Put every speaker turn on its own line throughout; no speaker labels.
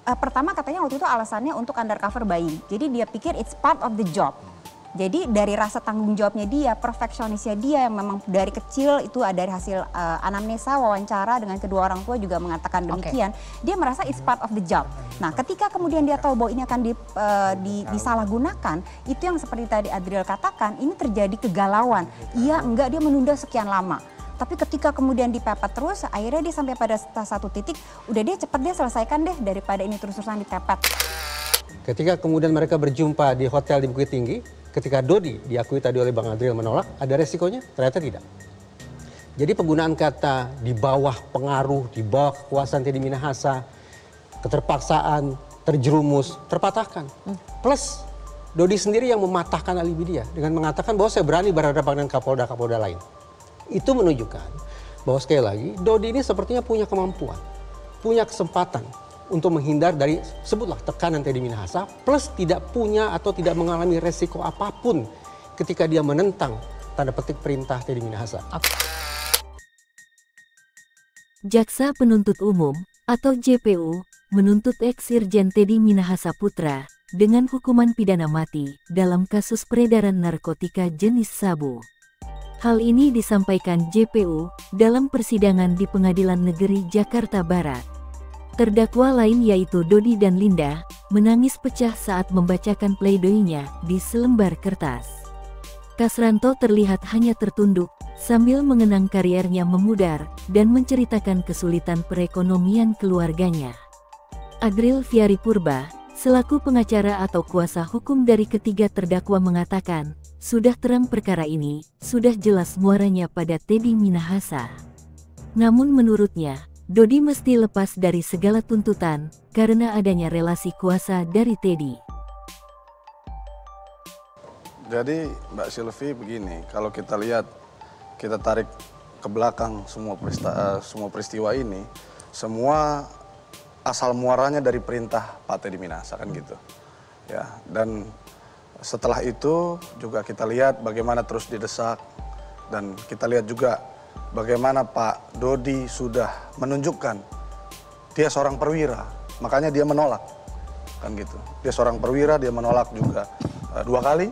Pertama katanya waktu itu alasannya untuk undercover buying. Jadi dia pikir it's part of the job. Jadi dari rasa tanggung jawabnya dia, perfeksionisnya dia yang memang dari kecil itu ada dari hasil anamnesa, wawancara dengan kedua orang tua juga mengatakan demikian. Dia merasa it's part of the job. Nah ketika kemudian dia tahu bahwa ini akan disalahgunakan, itu yang seperti tadi Adriel katakan, ini terjadi kegalauan. Iya enggak, dia menunda sekian lama. Tapi ketika kemudian dipepet terus, akhirnya dia sampai pada satu titik, udah dia cepet dia selesaikan deh daripada ini terus-terusan dipepet.
Ketika kemudian mereka berjumpa di hotel di Bukit Tinggi, ketika Dodi diakui tadi oleh Bang Adriel menolak, ada resikonya? Ternyata tidak. Jadi penggunaan kata di bawah pengaruh, di bawah kekuasaan Teddy Minahasa, keterpaksaan, terjerumus, terpatahkan. Plus Dodi sendiri yang mematahkan alibi dia dengan mengatakan bahwa saya berani berhadapan dengan Kapolda-Kapolda lain. Itu menunjukkan bahwa sekali lagi Dodi ini sepertinya punya kemampuan, punya kesempatan untuk menghindar dari sebutlah tekanan Teddy Minahasa, plus tidak punya atau tidak mengalami resiko apapun ketika dia menentang tanda petik perintah Teddy Minahasa.
Jaksa Penuntut Umum atau JPU menuntut ex-Irjen Teddy Minahasa Putra dengan hukuman pidana mati dalam kasus peredaran narkotika jenis sabu. Hal ini disampaikan JPU dalam persidangan di Pengadilan Negeri Jakarta Barat. Terdakwa lain yaitu Dodi dan Linda menangis pecah saat membacakan pleidoinya di selembar kertas. Kasranto terlihat hanya tertunduk sambil mengenang kariernya memudar dan menceritakan kesulitan perekonomian keluarganya. Adriel Fiari Purba, selaku pengacara atau kuasa hukum dari ketiga terdakwa mengatakan, sudah terang perkara ini, sudah jelas muaranya pada Teddy Minahasa. Namun menurutnya, Dodi mesti lepas dari segala tuntutan karena adanya relasi kuasa dari Teddy.
Jadi Mbak Sylvie begini, kalau kita lihat, kita tarik ke belakang semua peristiwa ini, semua asal muaranya dari perintah Pak Teddy Minahasa kan gitu. Ya, dan setelah itu juga kita lihat bagaimana terus didesak dan kita lihat juga bagaimana Pak Dodi sudah menunjukkan dia seorang perwira, makanya dia menolak, kan gitu. Dia seorang perwira, dia menolak juga 2 kali.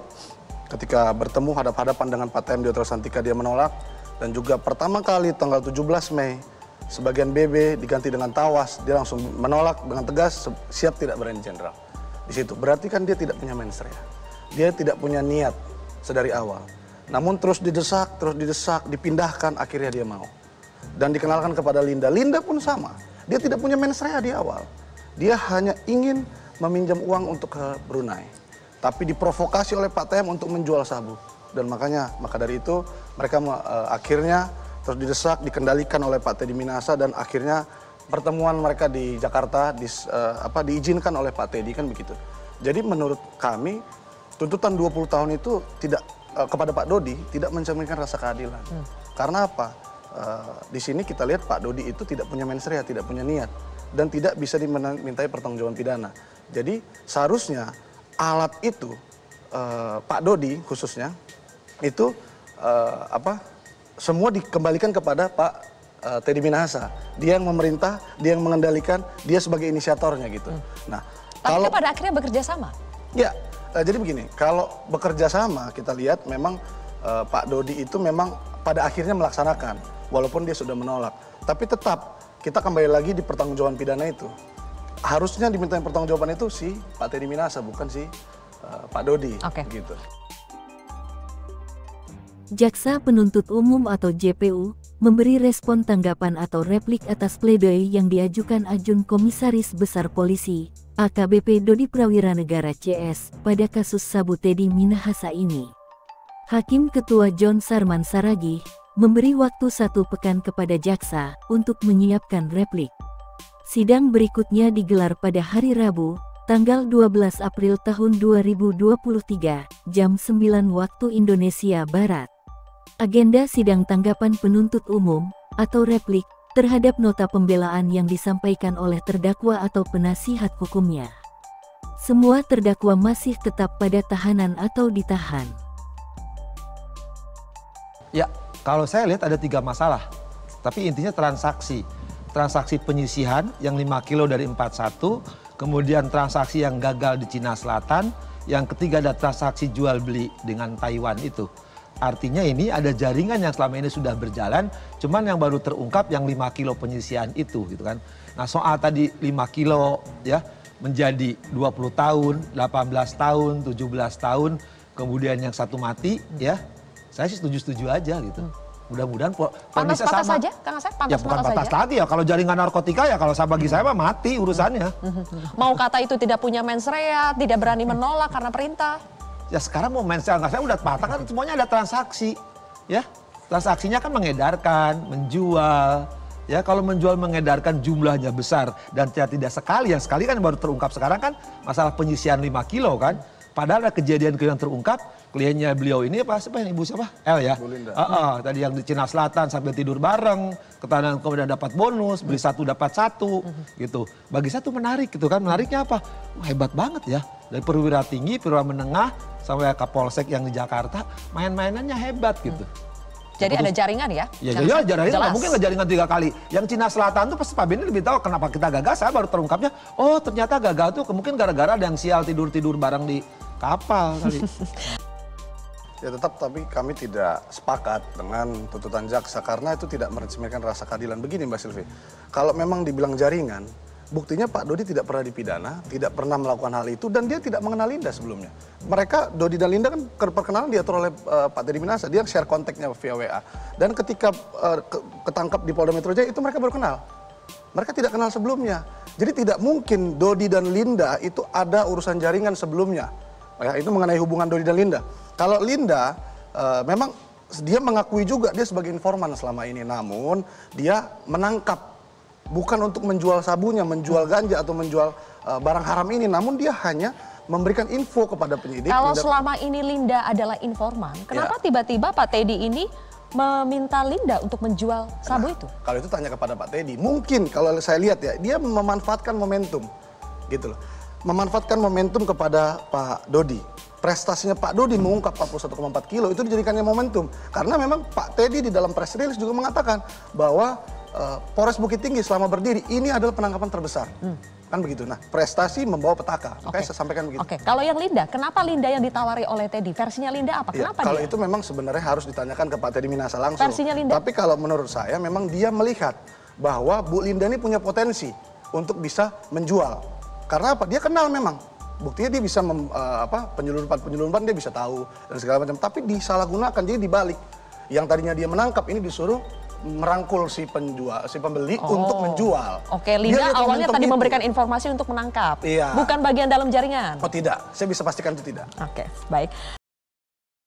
Ketika bertemu hadap-hadapan dengan Pak TM di Hotel Santika dia menolak, dan juga pertama kali tanggal 17 Mei sebagian BB diganti dengan Tawas, dia langsung menolak dengan tegas, siap tidak berani jenderal. Di situ berarti kan dia tidak punya mensrea, dia tidak punya niat sedari awal. Namun terus didesak, dipindahkan, akhirnya dia mau. Dan dikenalkan kepada Linda. Linda pun sama. Dia tidak punya mensrea di awal. Dia hanya ingin meminjam uang untuk ke Brunei. Tapi diprovokasi oleh Pak TM untuk menjual sabu. Dan maka dari itu mereka akhirnya terus didesak, dikendalikan oleh Pak Teddy Minahasa. Dan akhirnya pertemuan mereka di Jakarta diizinkan oleh Pak Teddy, kan begitu. Jadi menurut kami tuntutan 20 tahun itu tidak kepada Pak Dodi tidak mencerminkan rasa keadilan. Karena apa? Di sini kita lihat Pak Dodi itu tidak punya mensrea, tidak punya niat dan tidak bisa dimintai pertanggungjawaban pidana. Jadi seharusnya alat itu Pak Dodi khususnya itu semua dikembalikan kepada Pak Teddy Minahasa. Dia yang memerintah, dia yang mengendalikan, dia sebagai inisiatornya gitu. Nah,
tapi pada akhirnya bekerja sama.
Ya. Jadi begini, kalau bekerja sama kita lihat memang Pak Dodi itu memang pada akhirnya melaksanakan walaupun dia sudah menolak. Tapi tetap kita kembali lagi di pertanggungjawaban pidana itu. Harusnya diminta pertanggungjawaban itu si Pak Teddy Minahasa bukan si Pak Dodi. Gitu.
Jaksa Penuntut Umum atau JPU memberi respon tanggapan atau replik atas pledoi yang diajukan Ajun Komisaris Besar Polisi AKBP Dodi Prawira Negara CS pada kasus sabu Teddy Minahasa ini. Hakim Ketua John Sarman Saragih memberi waktu 1 pekan kepada jaksa untuk menyiapkan replik. Sidang berikutnya digelar pada hari Rabu, tanggal 12 April tahun 2023, jam 9 waktu Indonesia Barat. Agenda sidang tanggapan penuntut umum atau replik terhadap nota pembelaan yang disampaikan oleh terdakwa atau penasihat hukumnya. Semua terdakwa masih tetap pada tahanan atau ditahan.
Ya, kalau saya lihat ada 3 masalah. Tapi intinya transaksi. Transaksi penyisihan yang 5 kilo dari 41, kemudian transaksi yang gagal di Cina Selatan, yang ketiga ada transaksi jual beli dengan Taiwan itu. Artinya ini ada jaringan yang selama ini sudah berjalan, cuman yang baru terungkap yang 5 kilo penyisian itu gitu kan. Nah soal tadi 5 kilo ya menjadi 20 tahun, 18 tahun, 17 tahun, kemudian yang satu mati ya, saya sih setuju-setuju aja gitu. Mudah-mudahan
pantas saja, Kang Asep,
ya bukan pantas
saja.
lagi ya, kalau jaringan narkotika ya kalau bagi saya mah mati urusannya.
Mau kata itu tidak punya mens rea, tidak berani menolak karena perintah.
Ya sekarang mau mens rea nggak, saya udah patah kan semuanya ada transaksi. Ya, transaksinya kan mengedarkan, menjual. Ya kalau menjual mengedarkan jumlahnya besar dan tidak sekali, yang sekali kan baru terungkap sekarang kan masalah penyisian 5 kilo kan. Padahal ada kejadian yang terungkap, kliennya beliau ini apa yang ibu siapa? L ya? Tadi yang di Cina Selatan sampai tidur bareng, kemudian dapat bonus, beli satu dapat satu gitu. Bagi saya tuh menarik gitu kan, menariknya apa? Wah, hebat banget ya. Dari perwira tinggi, perwira menengah, sampai Kapolsek yang di Jakarta, main-mainannya hebat gitu.
Jadi ada jaringan ya?
Ya jaringan nggak mungkin nggak jaringan 3 kali. Yang Cina Selatan tuh pasti Pak Benny lebih tahu kenapa kita gagal. Saya baru terungkapnya, oh ternyata gagal tuh mungkin gara-gara ada yang sial tidur-tidur bareng di kapal tadi.
Ya tetap, tapi kami tidak sepakat dengan tuntutan jaksa karena itu tidak mencerminkan rasa keadilan. Begini Mbak Silvi, kalau memang dibilang jaringan, buktinya Pak Dodi tidak pernah dipidana, tidak pernah melakukan hal itu, dan dia tidak mengenal Linda sebelumnya. Mereka, Dodi dan Linda kan perkenalan diatur oleh Pak Teddy Minahasa, dia share kontaknya via WA. Dan ketika ketangkap di Polda Metro Jaya, itu mereka baru kenal. Mereka tidak kenal sebelumnya. Jadi tidak mungkin Dodi dan Linda itu ada urusan jaringan sebelumnya. Ya, itu mengenai hubungan Dodi dan Linda. Kalau Linda, memang dia mengakui juga dia sebagai informan selama ini, namun dia menangkap bukan untuk menjual sabunya, menjual ganja atau menjual barang haram ini, namun dia hanya memberikan info kepada penyidik.
Kalau selama ini Linda adalah informan, kenapa tiba-tiba Pak Teddy ini meminta Linda untuk menjual sabu itu?
Kalau itu tanya kepada Pak Teddy. Mungkin kalau saya lihat ya, dia memanfaatkan momentum, gitu loh. Memanfaatkan momentum kepada Pak Dodi. Prestasinya Pak Dodi mengungkap 41,4 kilo itu dijadikannya momentum. Karena memang Pak Teddy di dalam press release juga mengatakan bahwa Polres Bukit Tinggi selama berdiri ini adalah penangkapan terbesar. Kan begitu. Nah, prestasi membawa petaka. Makanya saya sampaikan begitu.
Oke, kalau yang Linda, kenapa Linda yang ditawari oleh Teddy? Versinya Linda apa?
Ya,
Kenapa
kalau
dia?
itu memang sebenarnya harus ditanyakan ke Pak Teddy Minahasa langsung.
Versinya Linda.
Tapi kalau menurut saya memang dia melihat bahwa Bu Linda ini punya potensi untuk bisa menjual. Karena apa? Dia kenal memang. Buktinya dia bisa penyelundupan dia bisa tahu dan segala macam. Tapi disalahgunakan, jadi dibalik. Yang tadinya dia menangkap ini disuruh merangkul si pembeli untuk menjual.
Oke, Linda awalnya tadi memberikan informasi untuk menangkap.
Iya.
Bukan bagian dalam jaringan.
Oh tidak, saya bisa pastikan itu tidak.
Oke, baik.